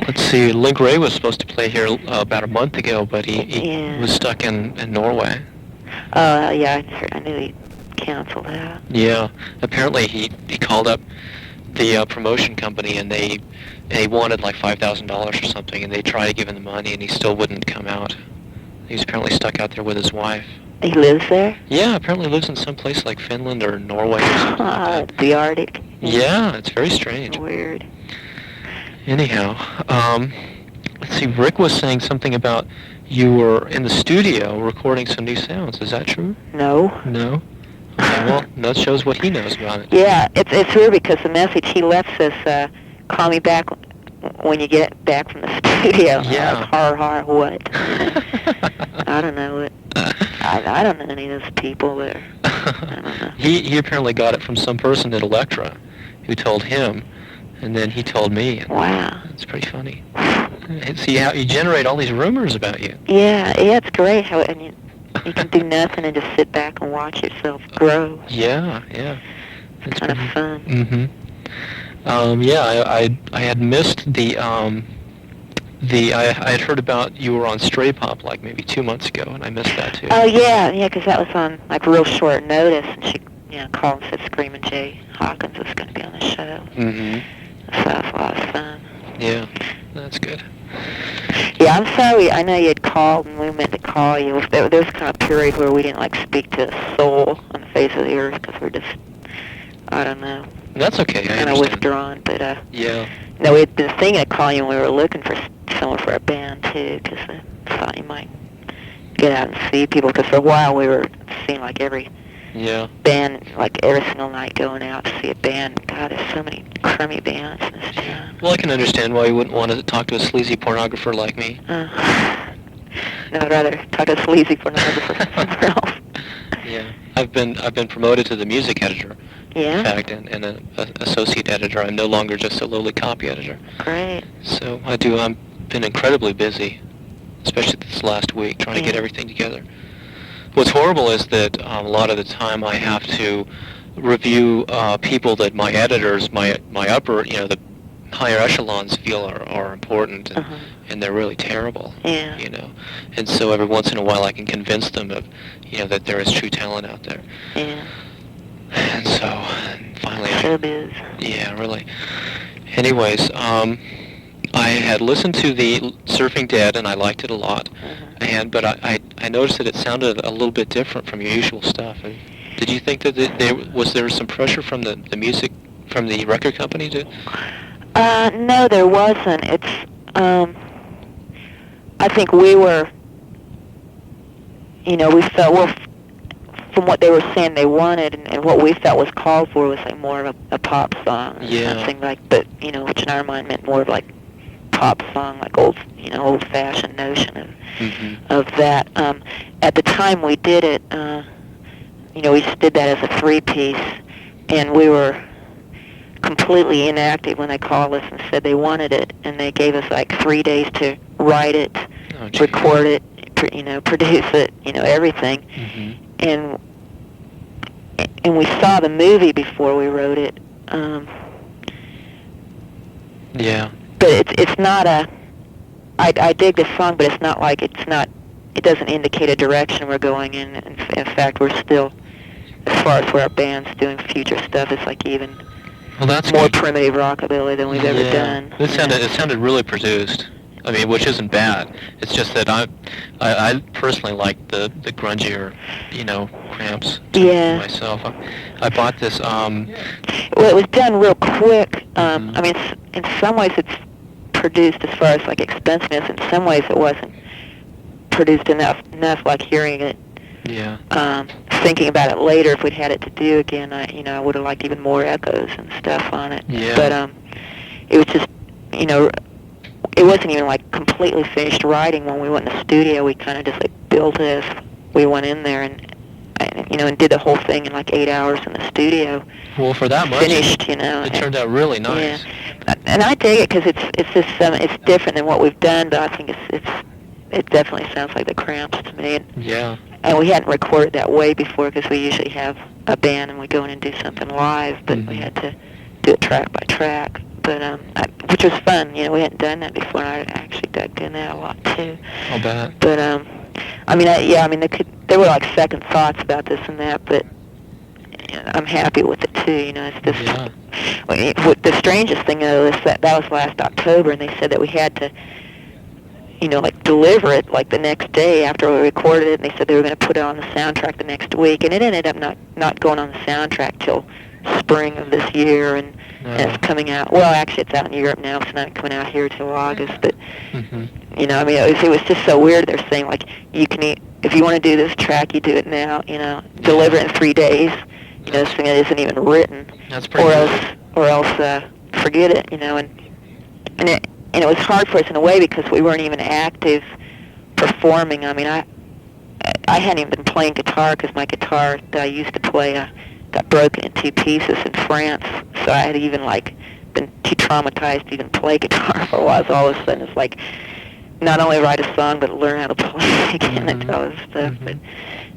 Let's see, Link Ray was supposed to play here about a month ago, but he Yeah. was stuck in Norway. Yeah, I knew he canceled that. Yeah, apparently he called up the promotion company and he wanted like $5,000 or something, and they tried to give him the money and he still wouldn't come out. He's apparently stuck out there with his wife. He lives there? Yeah, apparently lives in some place like Finland or Norway or something like that. The Arctic. Yeah, it's very strange. Weird. Anyhow, let's see, Rick was saying something about you were in the studio recording some new sounds. Is that true? No. No? Okay, well, that shows what he knows about it. Yeah, it's weird because the message he left says, call me back when you get back from the studio. Yeah. What? I don't know what. I don't know any of those people there. I don't know. He apparently got it from some person at Elektra who told him, and then he told me. Wow. It's pretty funny. See how you generate all these rumors about you. Yeah, it's great how you can do nothing and just sit back and watch yourself grow. Yeah. It's kind of fun. Mm-hmm. I had missed I had heard about you were on Stray Pop like maybe 2 months ago, and I missed that too. Oh yeah, because that was on like real short notice, and she called and said Screamin' Jay Hawkins was going to be on the show. Mm-hmm. So that was a lot of fun. Yeah, that's good. Yeah, I'm sorry. I know you had called, and we meant to call you. There was kind of a period where we didn't speak to a soul on the face of the earth because we're just, I don't know. That's okay. Kind of withdrawn, but yeah. No, we had been thinking of calling you when we were looking for someone for our band too, because I thought you might get out and see people. Because for a while we were seeing every band, every single night going out to see a band. God, there's so many crummy bands in this town. Well, I can understand why you wouldn't want to talk to a sleazy pornographer like me. No, I'd rather talk to a sleazy pornographer somewhere else. Yeah, I've been promoted to the music editor. Yeah. In fact, and an associate editor. I'm no longer just a lowly copy editor. Great. So I've been incredibly busy, especially this last week, trying to get everything together. What's horrible is that a lot of the time I have to review people that my editors, my upper, the higher echelons feel are important, and they're really terrible. Yeah. And so every once in a while I can convince them of, that there is true talent out there. Yeah. And so finally, yeah, really. Anyways, I had listened to the Surfing Dead and I liked it a lot, but I noticed that it sounded a little bit different from your usual stuff. And did you think that there was some pressure from the music from the record company to? No, there wasn't. It's I think we were, we felt from what they were saying they wanted, and what we felt was called for was more of a pop song, something but which in our mind meant more of pop song, old-fashioned notion of that. At the time we did it, we just did that as a 3-piece, and we were completely inactive when they called us and said they wanted it, and they gave us 3 days to write it, record it, produce it, everything. And we saw the movie before we wrote it. Yeah. But it's not I dig this song, but it's not it doesn't indicate a direction we're going in. In fact, we're still, as far as where our band's doing future stuff, it's even that's more good. Primitive rockabilly than we've ever done. It sounded really produced. I mean, which isn't bad. It's just that I personally like the grungier, Cramps myself. I bought this. Well, it was done real quick. I mean, in some ways it's produced as far as expensiveness. In some ways it wasn't produced enough like hearing it. Yeah. Thinking about it later, if we'd had it to do again, I would have liked even more echoes and stuff on it. Yeah. But it was just, it wasn't even completely finished writing when we went in the studio. We kind of just built it as we went in there and did the whole thing in 8 hours in the studio. Well, for that much, finished, it turned out really nice. Yeah. And I dig it because it's just it's different than what we've done, but I think it definitely sounds like the Cramps to me. Yeah. And we hadn't recorded that way before because we usually have a band and we go in and do something live, but we had to do it track by track. which was fun. You know, we hadn't done that before, and I actually dug in that a lot too. I'll bet. But I mean, there were like second thoughts about this and that, but I'm happy with it too. You know, it's just the strangest thing though is that was last October, and they said that we had to, you know, like deliver it like the next day after we recorded it, and they said they were going to put it on the soundtrack the next week, and it ended up not going on the soundtrack till spring of this year, and it's coming out. Well, actually, it's out in Europe now. It's not coming out here till August, but you know, I mean, it was just so weird. They're saying like, you can if you want to do this track, you do it now. You know, deliver it in 3 days. You know, this thing that isn't even written. That's pretty good. Or else forget it. You know, and it was hard for us in a way because we weren't even active performing. I mean, I hadn't even been playing guitar because my guitar that I used to play got broken in 2 pieces in France. So I had even like been too traumatized to even play guitar for a while. So all of a sudden it's like not only write a song but learn how to play again and all this stuff. But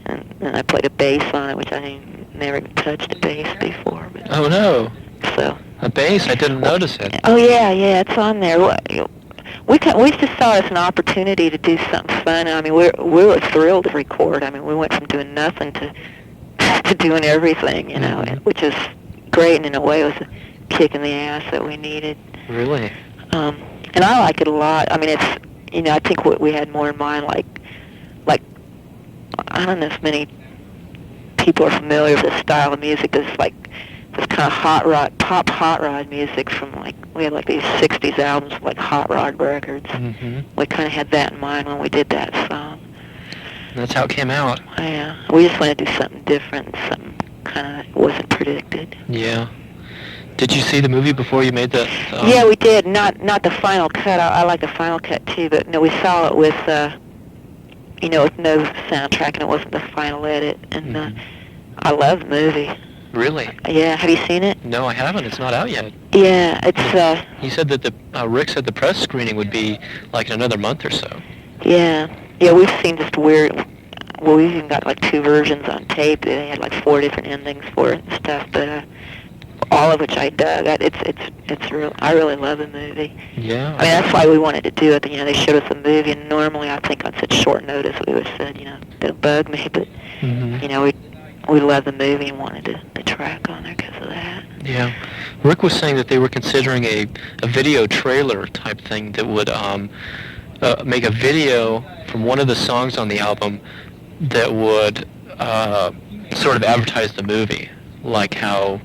and I played a bass on it, which I never even touched a bass before. But, oh no! So a bass? I didn't notice it. Oh yeah, it's on there. We just saw it as an opportunity to do something fun. I mean, we were thrilled to record. I mean, we went from doing nothing to doing everything, you know, which is great, and in a way it was a kick in the ass that we needed. Really? And I like it a lot. I mean, it's, you know, I think what we had more in mind, like I don't know if many people are familiar with this style of music. It's like this kind of pop hot rod music from like, we had like these 60s albums like hot rod records. We kind of had that in mind when we did that song. That's how it came out. Yeah, we just wanted to do something different, something kind of wasn't predicted. Yeah. Did you see the movie before you made that? Yeah, we did. Not the final cut. I like the final cut too, but no, we saw it with, you know, with no soundtrack, and it wasn't the final edit. And I love the movie. Really? Yeah. Have you seen it? No, I haven't. It's not out yet. Yeah, it's. He said that Rick said the press screening would be like in another month or so. Yeah. Yeah, we've seen just weird. Well, we even got like 2 versions on tape. They had like 4 different endings for it and stuff, but all of which I dug. It's real. I really love the movie. Yeah. I mean, that's why we wanted to do it. You know, they showed us the movie, and normally I think on such short notice we would have said, you know, don't bug me, but you know, we love the movie and wanted the track on there because of that. Yeah. Rick was saying that they were considering a video trailer type thing that would make a video from one of the songs on the album that would sort of advertise the movie, like how,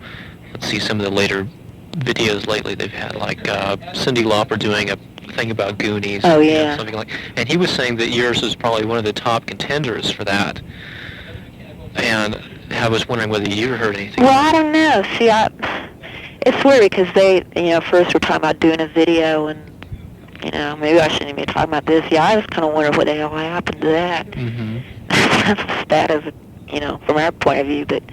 let's see, some of the later videos lately they've had, like Cyndi Lauper doing a thing about Goonies. Oh, yeah. You know, something like, and he was saying that yours was probably one of the top contenders for that. And I was wondering whether you heard anything. Well, I don't know. See, it's weird because they, you know, first we're talking about doing a video, and you know, maybe I shouldn't even be talking about this. Yeah, I was kind of wondering what the hell happened to that. That's bad as, you know, from our point of view, but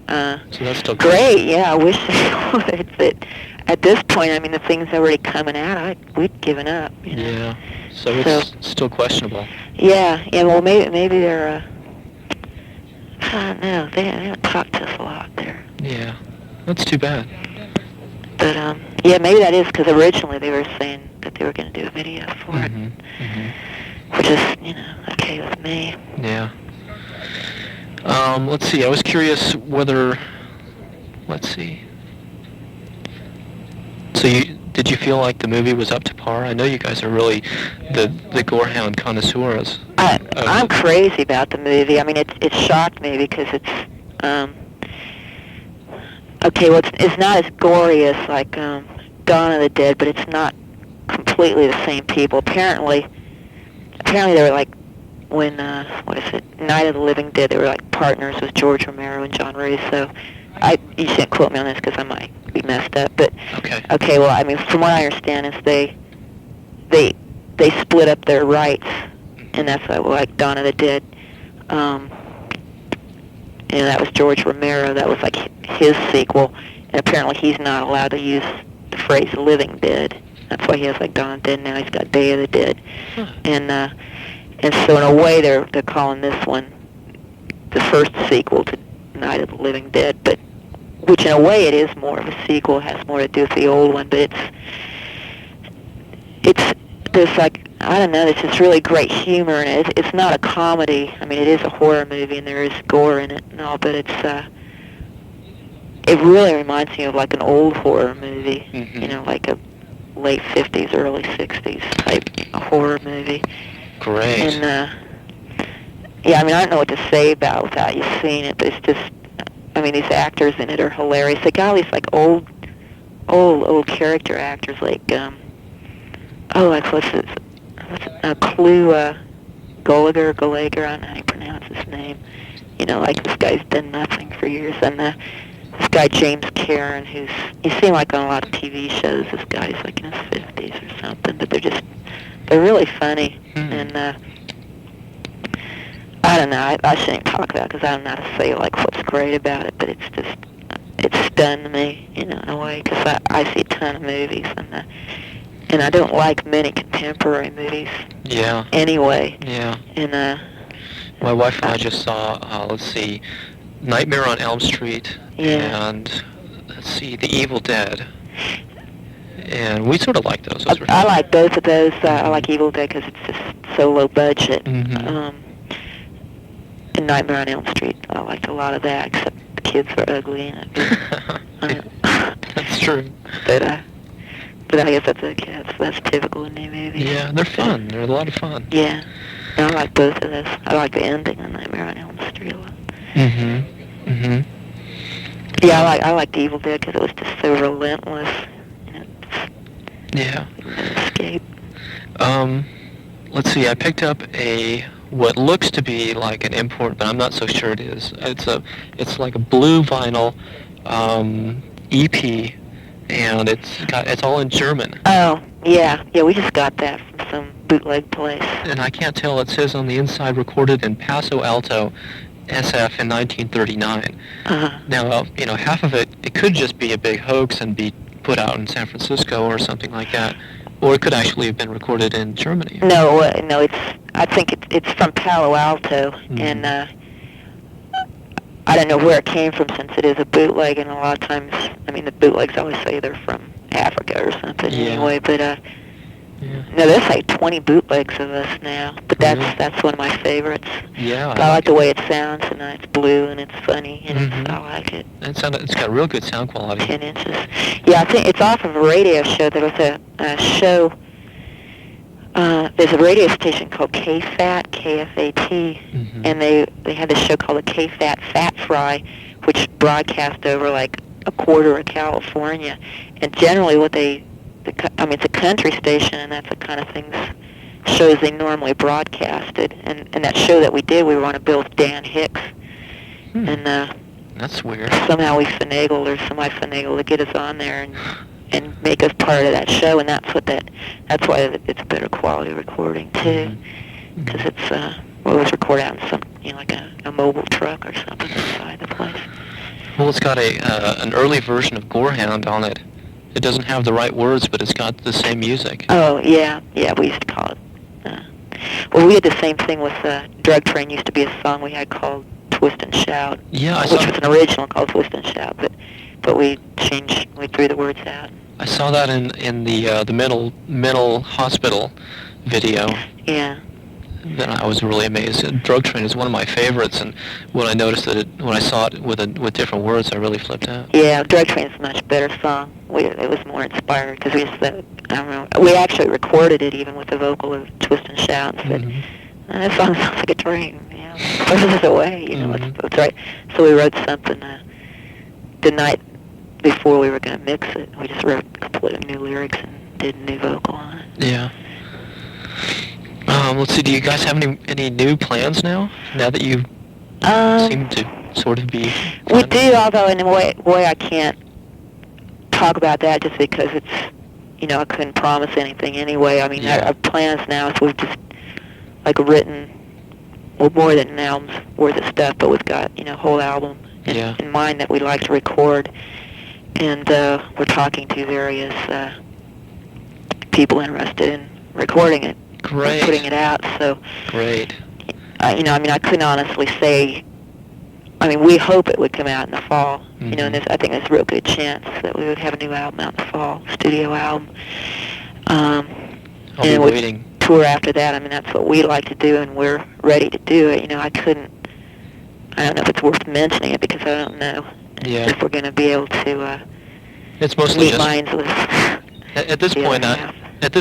so that's still great. Yeah, I wish they would. But at this point, I mean, the thing's already coming out. We'd given up. You know? Yeah. So it's still questionable. Yeah. Well, maybe they're. I don't know. They don't talk to us a lot there. Yeah. That's too bad. But yeah, maybe that is because originally they were saying that they were going to do a video for it, which is, you know, okay with me. Yeah. Let's see. I was curious whether. Let's see. So did you feel like the movie was up to par? I know you guys are really the gorehound connoisseurs. I'm crazy about the movie. I mean, it shocked me because it's. Okay, well, it's not as gory as like Dawn of the Dead, but it's not completely the same people. Apparently they were like when Night of the Living Dead. They were like partners with George Romero and John Russo. You shouldn't quote me on this because I might be messed up. But okay. Well, I mean, from what I understand is they split up their rights, and that's why, like Dawn of the Dead. And that was George Romero. That was like his sequel, and apparently he's not allowed to use the phrase "Living Dead." That's why he has like Dawn of the Dead now. He's got Day of the Dead, and so in a way they're calling this one the first sequel to Night of the Living Dead. But which in a way it is more of a sequel, has more to do with the old one, but there's like, I don't know, there's just really great humor in it. It's not a comedy. I mean, it is a horror movie and there is gore in it and all, but it really reminds me of like an old horror movie, you know, like a late 50s, early 60s type horror movie. Great. And, yeah, I mean, I don't know what to say about without you seeing it, but it's just, I mean, these actors in it are hilarious. They got all these, like, old character actors, like, like, Gallagher, I don't know how you pronounce his name. You know, like, this guy's done nothing for years. And this guy, James Karen, you see him, like, on a lot of TV shows. This guy's, like, in his 50s or something, but they're really funny. And, I don't know, I shouldn't talk about it because I don't know how to say, like, what's great about it, but it's stunned me, you know, in a way, because I see a ton of movies, and I don't like many contemporary movies. Yeah. Anyway. Yeah. And, my wife and I just saw, let's see, Nightmare on Elm Street, and, let's see, The Evil Dead. And we sort of like those. I like both of those. I like Evil Dead because it's just so low budget. And Nightmare on Elm Street, I liked a lot of that, except the kids were ugly in it. That's true. But I guess that's typical in new movies. Yeah, they're fun. They're a lot of fun. Yeah. No, I like both of those. I like the ending of Nightmare on Elm Street a lot. Yeah, I like the Evil Dead because it was just so relentless. Yeah. Escape. Let's see. I picked up what looks to be like an import, but I'm not so sure it is. It's like a blue vinyl EP, and it's all in German. Oh, yeah. We just got that from some bootleg place. And I can't tell. It says on the inside, recorded in Paso Alto, SF in 1939. Now, you know, half of it could just be a big hoax and be put out in San Francisco or something like that, or it could actually have been recorded in Germany. No, I think it's from Palo Alto, and I don't know where it came from since it is a bootleg, and a lot of times, I mean, the bootlegs always say they're from Africa or something anyway, but no, there's like 20 bootlegs of us now, but that's one of my favorites. Yeah. I like the way it sounds, and it's blue, and it's funny, and I like it. It's got real good sound quality. 10 inches. Yeah, I think it's off of a radio show. There was a show, there's a radio station called KFAT, K-F-A-T, and they had this show called the KFAT Fat Fry, which broadcast over like a quarter of California, and generally it's a country station, and that's the kind of shows they normally broadcasted. And that show that we did, we were on a bill with Dan Hicks. And that's weird. Somehow somebody finagled to get us on there and make us part of that show, and that's why it's a better quality recording too, because it was recorded out in some, you know, like a mobile truck or something inside the place. Well, it's got an early version of Gorehound on it. It doesn't have the right words, but it's got the same music. Oh, yeah, we used to call it. Well, we had the same thing with Drug Train. Used to be a song we had called Twist and Shout. Yeah, which was an original called Twist and Shout, but we threw the words out. I saw that in the mental hospital video. Yeah. Then I was really amazed. Drug Train is one of my favorites, and when I noticed when I saw it with different words, I really flipped out. Yeah, Drug Train is a much better song. It was more inspired because we actually recorded it even with the vocal of Twist and Shout and said, that song sounds like a train. Yeah, push us away. You know, it's right. So we wrote something the night before we were going to mix it. We just wrote completely new lyrics and did a new vocal on it. Yeah. Let's see, do you guys have any new plans now that you seem to sort of be... We do, although in a way I can't talk about that just because it's, you know, I couldn't promise anything anyway. I mean, our plans now is we've just, like, written, well, more than an album's worth of stuff, but we've got, you know, a whole album in mind that we'd like to record. And we're talking to various people interested in recording it. Great. Putting it out, so... Great. You know, I mean, I couldn't honestly say I mean, we hope it would come out in the fall. Mm-hmm. You know, and I think there's a real good chance that we would have a new album out in the fall, studio album. I'll be waiting. Tour after that. I mean, that's what we like to do, and we're ready to do it. You know, I don't know if it's worth mentioning it because I don't know if we're going to be able to it's mostly meet minds with. At this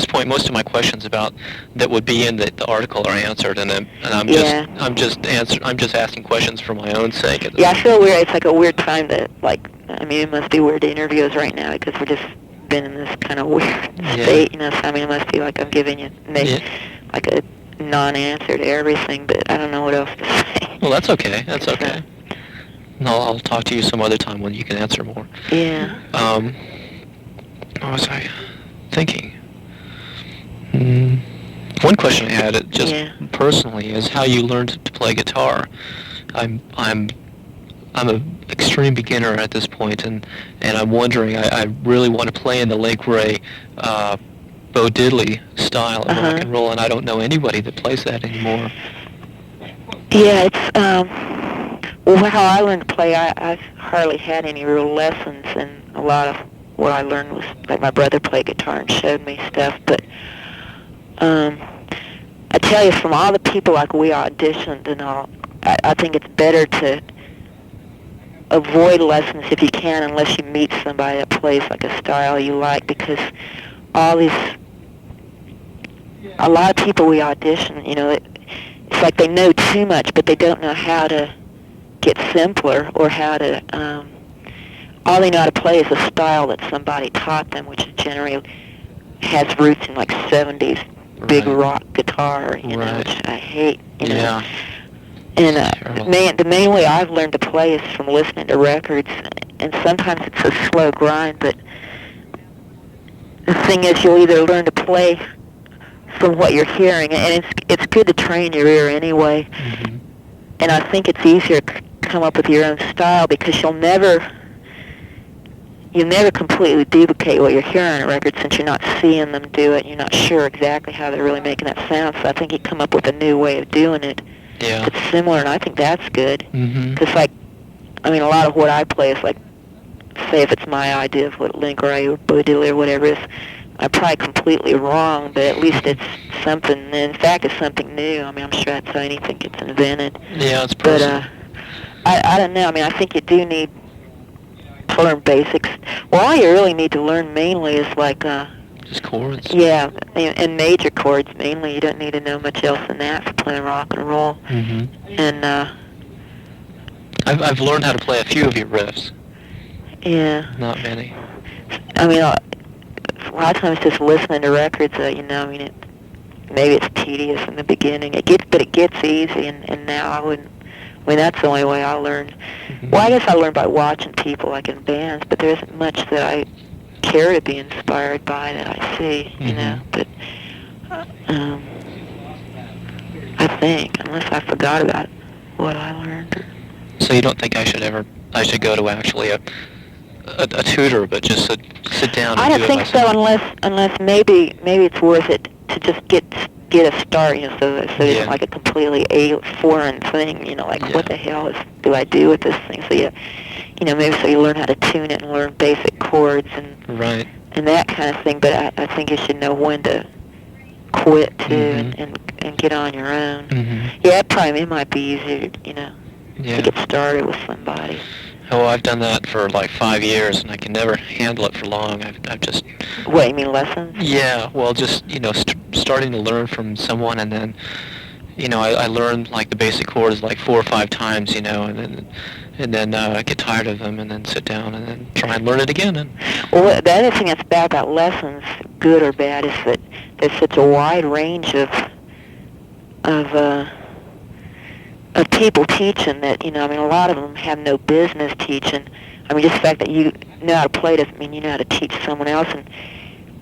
point, most of my questions about that would be in the article are answered, and I'm just asking questions for my own sake. Yeah, I feel weird. It's like a weird time to I mean, it must be weird to interview us right now because we're just been in this kind of weird state. You know, so I mean, it must be like I'm giving you like a non-answer to everything, but I don't know what else to say. Well, that's okay. That's okay. No, I'll talk to you some other time when you can answer more. Yeah. What was I thinking? One question I had, just personally, is how you learned to play guitar. I'm an extreme beginner at this point, and I'm wondering. I really want to play in the Lake Ray, Bo Diddley style of rock and roll, and I don't know anybody that plays that anymore. Yeah, it's well, how I learned to play. I've hardly had any real lessons, and a lot of what I learned was like my brother played guitar and showed me stuff. But I tell you, from all the people like we auditioned and all, I think it's better to avoid lessons if you can, unless you meet somebody that plays like a style you like, because a lot of people we audition, you know, it's like they know too much, but they don't know how to get simpler or how to, all they know how to play is a style that somebody taught them, which generally has roots in like 70s big rock guitar, you know, which I hate, you know. And the main way I've learned to play is from listening to records, and sometimes it's a slow grind, but the thing is you'll either learn to play from what you're hearing, and it's good to train your ear anyway. Mm-hmm. And I think it's easier to come up with your own style because you'll never completely duplicate what you're hearing on a record since you're not seeing them do it. You're not sure exactly how they're really making that sound. So I think you come up with a new way of doing it. Yeah. It's similar, and I think that's good. Mm-hmm. Because, like, I mean, a lot of what I play is like, say if it's my idea of what Link Ray or Bo Diddley or whatever is, I'm probably completely wrong, but at least it's something. In fact, it's something new. I mean, I'm sure that's how anything gets invented. Yeah, it's personal. But I don't know. I mean, I think you do need to learn basics. Well, all you really need to learn mainly is like just chords. Yeah, and major chords mainly. You don't need to know much else than that for playing rock and roll. Mm-hmm. And I've learned how to play a few of your riffs. Yeah. Not many. I mean, a lot of times just listening to records, you know, I mean, maybe it's tedious in the beginning. But it gets easy, and now I wouldn't. I mean, that's the only way I learned. Mm-hmm. Well, I guess I learned by watching people, like in bands, but there isn't much that I care to be inspired by that I see, you know. But I think, unless I forgot about what I learned. So you don't think I should go to actually a tutor, but just sit down and I don't think so, unless maybe it's worth it to just get a start, you know, so it's like a completely foreign thing, you know, like what the hell do I do with this thing? So you know, maybe so you learn how to tune it and learn basic chords and that kind of thing. But I think you should know when to quit too and get on your own. Mm-hmm. Yeah, it might be easier, you know, to get started with somebody. Oh, I've done that for like 5 years, and I can never handle it for long. I've just... What, you mean lessons? Yeah, well, just, you know, starting to learn from someone, and then, you know, I learned like the basic chords like 4 or 5 times, you know, and then I get tired of them, and then sit down and then try and learn it again. Well, the other thing that's bad about lessons, good or bad, is that there's such a wide range of people teaching that, you know, I mean, a lot of them have no business teaching. I mean, just the fact that you know how to play doesn't mean you know how to teach someone else.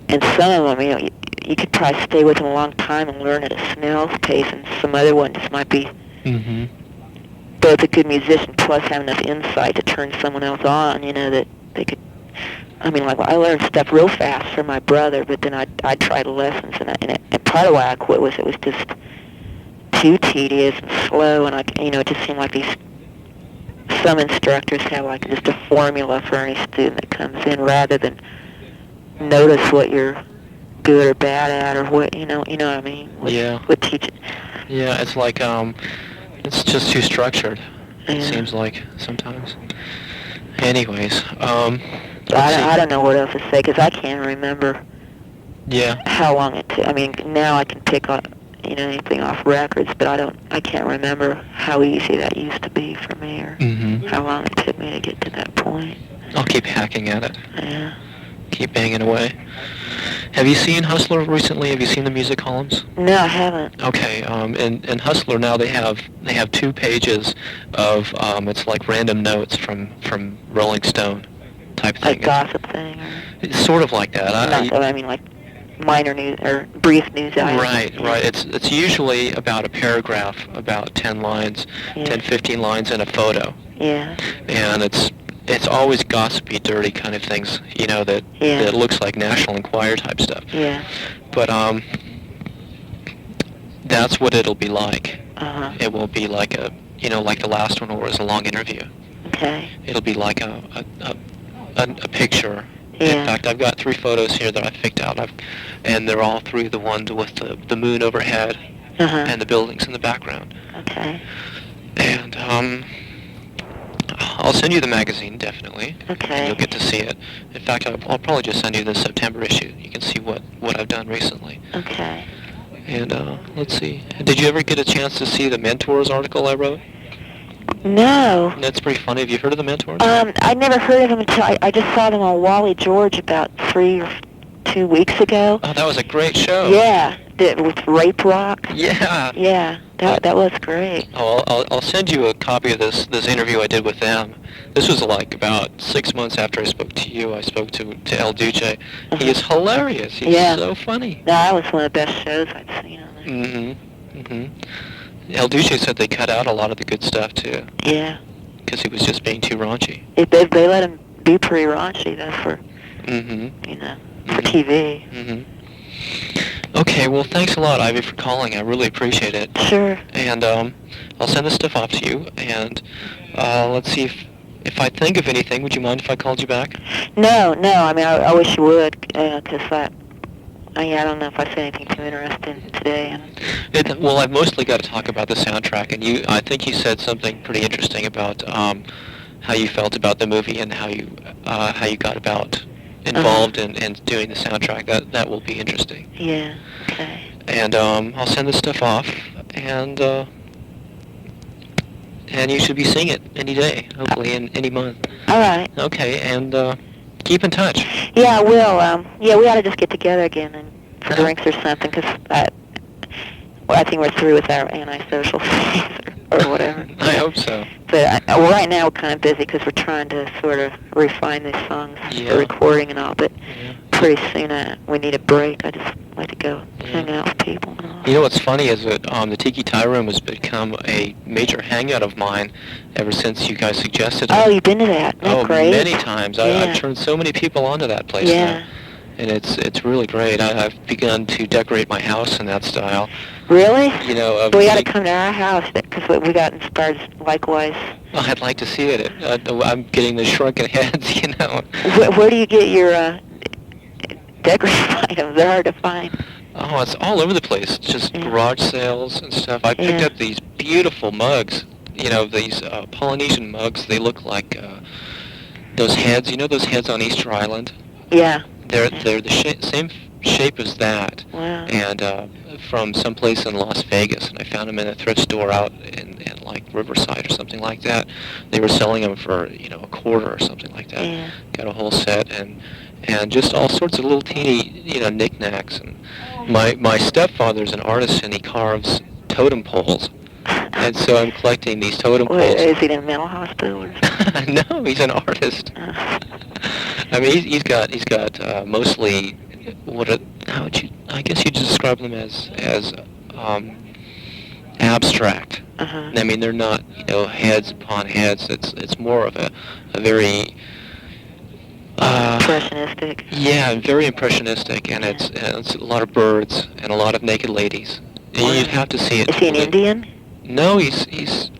And some of them, you know, you could probably stay with them a long time and learn at a snail's pace, and some other one just might be both a good musician plus have enough insight to turn someone else on, you know, that they could... I mean, like, I learned stuff real fast from my brother, but then I tried lessons, and part of why I quit was it was just too tedious and slow, and you know, it just seemed like these some instructors have like just a formula for any student that comes in, rather than notice what you're good or bad at, or what you know what I mean. With teaching. Yeah, it's like it's just too structured. It seems like sometimes. Anyways, I don't know what else to say because I can't remember. Yeah. How long it took. I mean, now I can pick up, anything off records, but I can't remember how easy that used to be for me, or how long it took me to get to that point. I'll keep hacking at it. Yeah. Keep banging away. Have you seen Hustler recently? Have you seen the music columns? No, I haven't. Okay. In Hustler now they have 2 pages of it's like random notes from Rolling Stone type thing. Like gossip thing. It's sort of like that. I mean like minor news or brief news items. Right. It's usually about a paragraph, about 10 lines, 10, 15 lines, and a photo. Yeah. And it's always gossipy, dirty kind of things, that looks like National Enquirer type stuff. Yeah. But that's what it'll be like. Uh-huh. It won't be like like the last one where it was a long interview. Okay. It'll be like a picture. Yeah. In fact, I've got 3 photos here that I've picked out, and they're all 3 the ones with the moon overhead and the buildings in the background. Okay. And I'll send you the magazine, definitely. Okay. And you'll get to see it. In fact, I'll probably just send you the September issue. You can see what I've done recently. Okay. And let's see. Did you ever get a chance to see the Mentors article I wrote? No. That's pretty funny. Have you heard of the Mentors? I never heard of them until I just saw them on Wally George about 3 or 2 weeks ago. Oh, that was a great show. Yeah, with Rape Rock. Yeah. Yeah, that was great. Oh, I'll send you a copy of this interview I did with them. This was like about 6 months after I spoke to you. I spoke to El Duce. He is hilarious. He's so funny. No, that was one of the best shows I'd seen on there. El Duce said they cut out a lot of the good stuff too. Yeah. Because he was just being too raunchy. They let him be pretty raunchy though for for TV. Okay, well thanks a lot, Ivy, for calling. I really appreciate it. Sure. And I'll send this stuff off to you. And let's see if I think of anything. Would you mind if I called you back? No. I mean, I wish you would, because I don't know if I said anything too interesting today. Well, I've mostly got to talk about the soundtrack, and I think you said something pretty interesting about how you felt about the movie and how you got about involved in doing the soundtrack. That will be interesting. Yeah. Okay. And I'll send this stuff off, and you should be seeing it any day, hopefully in any month. All right. Okay, and keep in touch. Yeah, I will. We ought to just get together again and for drinks or something, because I think we're through with our antisocial phase or whatever. I hope so. But right now we're kind of busy because we're trying to sort of refine these songs for recording and all. But pretty soon we need a break. I just like to go hang out with people and all. You know what's funny is that the Tiki Thai Room has become a major hangout of mine ever since you guys suggested it. Oh, you've been to that? That's great. Many times. I've turned so many people onto that place now. And it's really great. I've begun to decorate my house in that style. Really? We got to come to our house because we got inspired likewise. Well, I'd like to see it. I'm getting the shrunken heads, Where do you get your decorative items? They're hard to find. Oh, it's all over the place. Just garage sales and stuff. I picked up these beautiful mugs. These Polynesian mugs. They look like those heads. Those heads on Easter Island? Yeah. They're the same shape as that. Wow. And from someplace in Las Vegas, and I found them in a thrift store out in like Riverside or something like that. They were selling them for a quarter or something like that. Yeah. Got a whole set and just all sorts of little teeny knickknacks. And my stepfather's an artist and he carves totem poles. And so I'm collecting these totem poles. Is he in a mental hospital? Or No, he's an artist. I mean, he's got mostly I guess you'd describe them as abstract. I mean, they're not heads upon heads. It's more of a very impressionistic. Yeah, very impressionistic, and it's a lot of birds and a lot of naked ladies. And you'd have to see it. Is he an Indian? No, he's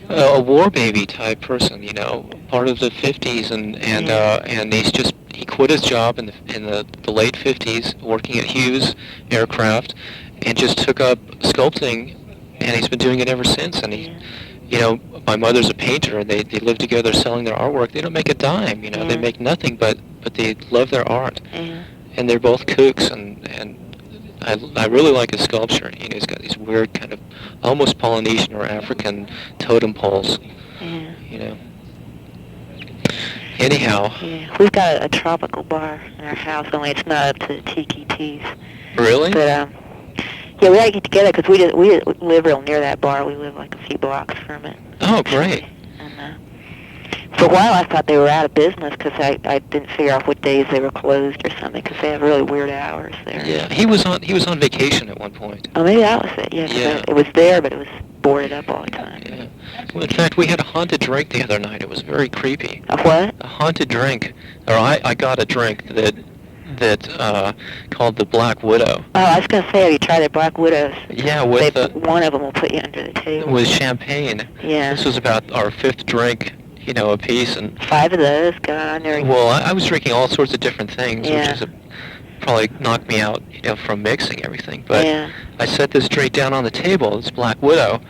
a war baby type person, part of the 50s, and he quit his job in the late 50s, working at Hughes Aircraft, and just took up sculpting, and he's been doing it ever since. And my mother's a painter, and they live together selling their artwork. They don't make a dime, they make nothing, but they love their art, and they're both kooks, and I really like his sculpture. He's got these weird kind of almost Polynesian or African totem poles. Anyhow. Yeah, we've got a tropical bar in our house, only it's not up to tiki teas. Really? But yeah, we gotta get together because we live real near that bar. We live like a few blocks from it. Oh, great. And for a while I thought they were out of business because I didn't figure out what days they were closed or something because they have really weird hours there. Yeah, he was on vacation at one point. Oh, maybe that was it. Yeah, yeah. It was there, but it was boarded up all the time. Yeah. Well, in fact, we had a haunted drink the other night. It was very creepy. A what? A haunted drink. Or I got a drink that called the Black Widow. Oh, I was gonna say, have you tried the Black Widows? Yeah, one of them will put you under the table. With champagne. Yeah. This was about our fifth drink, a piece, and 5 of those, God. Well, I was drinking all sorts of different things, yeah. which is probably knocked me out, from mixing everything. But yeah. I set this drink down on the table, this Black Widow,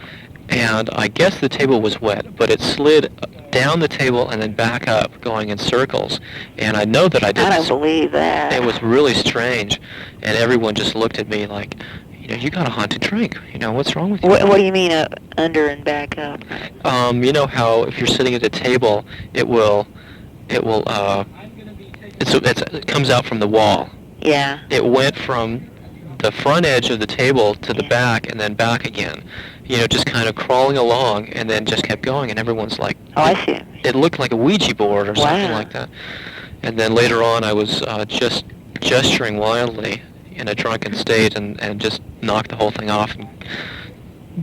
and I guess the table was wet, but it slid down the table and then back up, going in circles. And I know that I did. I don't believe that. It was really strange, and everyone just looked at me like, you got a haunted drink. What's wrong with you? What do you mean under and back up? You know how if you're sitting at a table, it comes out from the wall. Yeah. It went from the front edge of the table to the back and then back again. Just kind of crawling along, and then just kept going, and everyone's like... Oh, I see. It looked like a Ouija board or something like that. And then later on, I was just gesturing wildly in a drunken state and just knocked the whole thing off and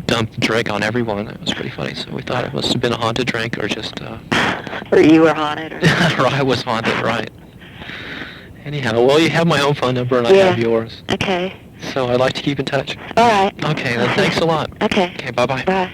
dumped the drink on everyone. It was pretty funny. So we thought it must have been a haunted drink or just... or you were haunted. Or I was haunted, right. Anyhow, well, you have my home phone number, and I have yours. Okay. So I'd like to keep in touch. All right. Okay, then thanks a lot. Okay. Okay, bye-bye. Bye.